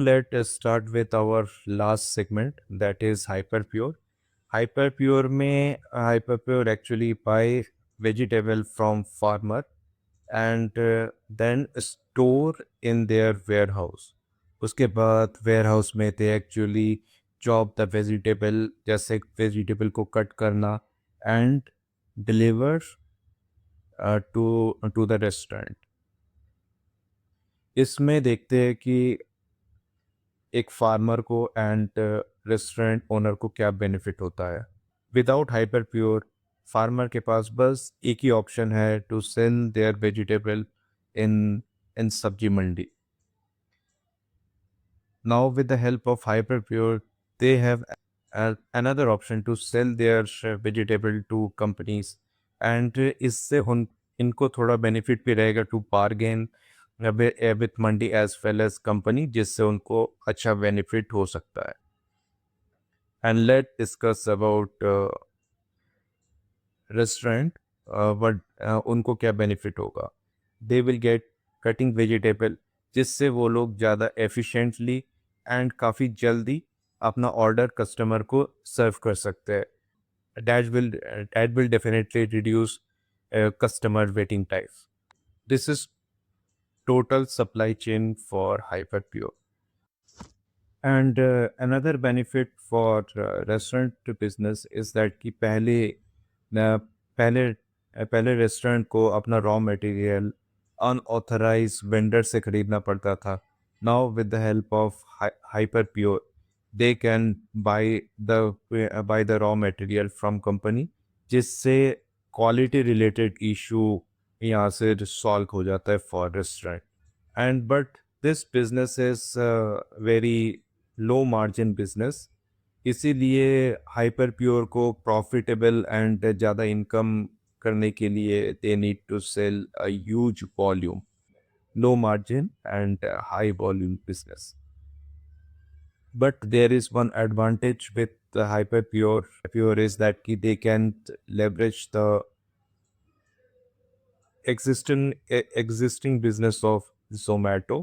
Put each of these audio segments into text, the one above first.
Let's start with our last segment, that is Hyperpure. Hyperpure actually buy vegetable from farmer and then store in their warehouse. उसके बाद warehouse में they actually chop the vegetable, जैसे vegetable को cut करना and deliver to the restaurant. इसमें देखते हैं कि एक फार्मर को एंड रेस्टोरेंट ओनर को क्या बेनिफिट होता है. विदाउट हाइपर प्योर फार्मर के पास बस एक ही ऑप्शन है to sell their vegetable in in सब्जी मंडी. Now with the help of hyper pure they have another option to sell their vegetable to companies and इससे उन इनको थोड़ा बेनिफिट भी रहेगा to bargain with mandi as well as company, जिससे उनको अच्छा बेनिफिट हो सकता है. And let discuss about restaurant. But उनको क्या बेनिफिट होगा. They will get cutting vegetable, जिससे वो लोग ज़्यादा एफिशिएंटली एंड काफ़ी जल्दी अपना ऑर्डर कस्टमर को सर्व कर सकते हैं. That will definitely reduce customer waiting times. This is total supply chain for Hyperpure. And another benefit for restaurant business is that कि पहले पहले रेस्टोरेंट को अपना रॉ मटेरियल अनऑथराइज वेंडर से खरीदना पड़ता था. Now with the help of Hyperpure they can buy the raw material from company, जिससे क्वालिटी रिलेटेड इशू यहाँ से सॉल्व हो जाता है for restaurant. And but this business is very low margin business, इसीलिए हाइपर प्योर को profitable and ज़्यादा income करने के लिए they need to sell a huge volume. Low margin and high volume business. But there is one advantage with the Hyperpure is that they can leverage the existing business of Zomato,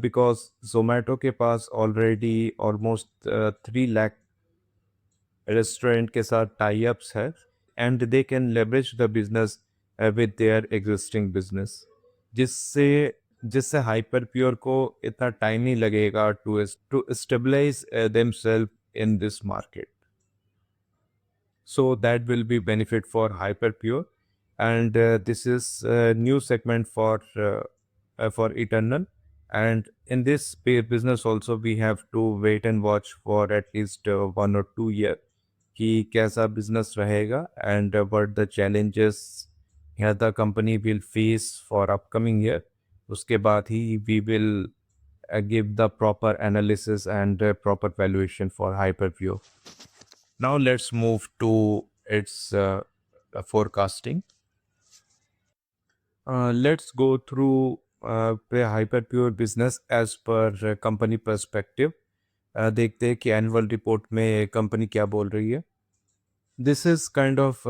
because Zomato के पास already almost 3 lakh restaurant के साथ tie ups है and they can leverage the business with their existing business, जिससे जिससे Hyperpure को इतना time नहीं लगेगा to stabilise themself in this market. So that will be benefit for Hyperpure. And this is a new segment for Eternal. And in this business also we have to wait and watch for at least 1 or 2 years कि कैसा business रहेगा and what the challenges here the company will face for upcoming year. उसके बाद ही we will give the proper analysis and proper valuation for Hyperpure. Now let's move to its forecasting. Let's go through the Hyperpure business as per company perspective. देखते हैं कि annual report में company क्या बोल रही है. This is kind of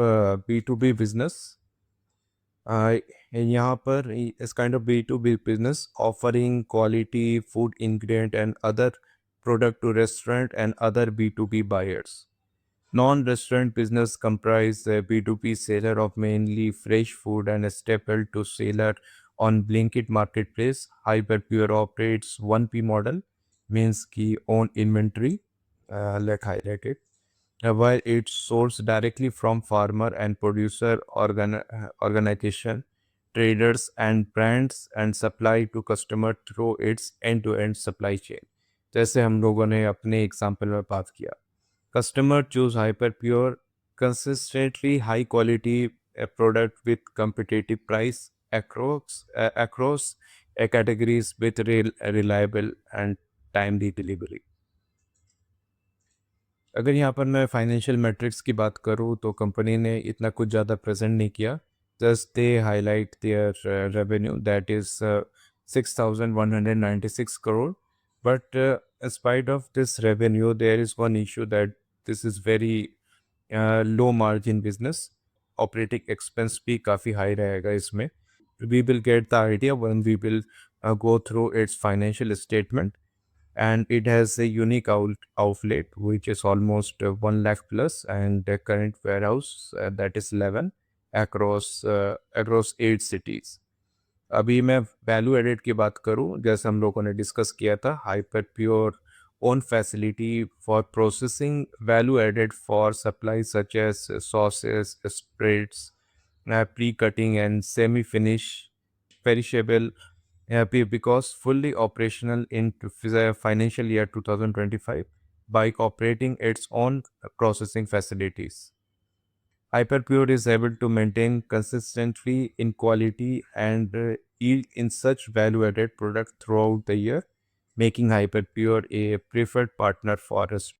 B2B business. यहाँ पर इस kind of B2B business offering quality food ingredient and other product to restaurant and other B2B buyers. Non-restaurant business comprise a B2B seller of mainly fresh food and a staple to seller on Blinkit marketplace. Hyperpure operates 1P model, means ki own inventory. Let's highlight it. While it's sourced directly from farmer and producer organization, traders and brands and supply to customer through its end-to-end supply chain. जैसे हम लोगों ने अपने example में बात किया. Customer choose Hyperpure consistently high quality product with competitive price across categories with reliable and timely delivery. अगर यहाँ पर मैं फाइनेंशियल मैट्रिक्स की बात करूँ तो कंपनी ने इतना कुछ ज़्यादा प्रेजेंट नहीं किया. Just they highlight their revenue that is 6,196 crore. But in spite of this revenue, there is one issue that this is very low margin business. Operating expense भी काफ़ी high रहेगा इसमें. We will get the idea when we will go through its financial statement, and it has a unique outlet which is almost 1 lakh plus, and a current warehouse that is 11 across 8 cities. अभी मैं value added की बात करूं, जैसे हम लोगों ने discuss किया था, hyper pure own facility for processing value added for supplies such as sauces, spreads, pre-cutting and semi-finish perishable, because fully operational in financial year 2025 by operating its own processing facilities. Hyperpure is able to maintain consistently in quality and yield in such value-added product throughout the year, making Hyperpure a preferred partner for us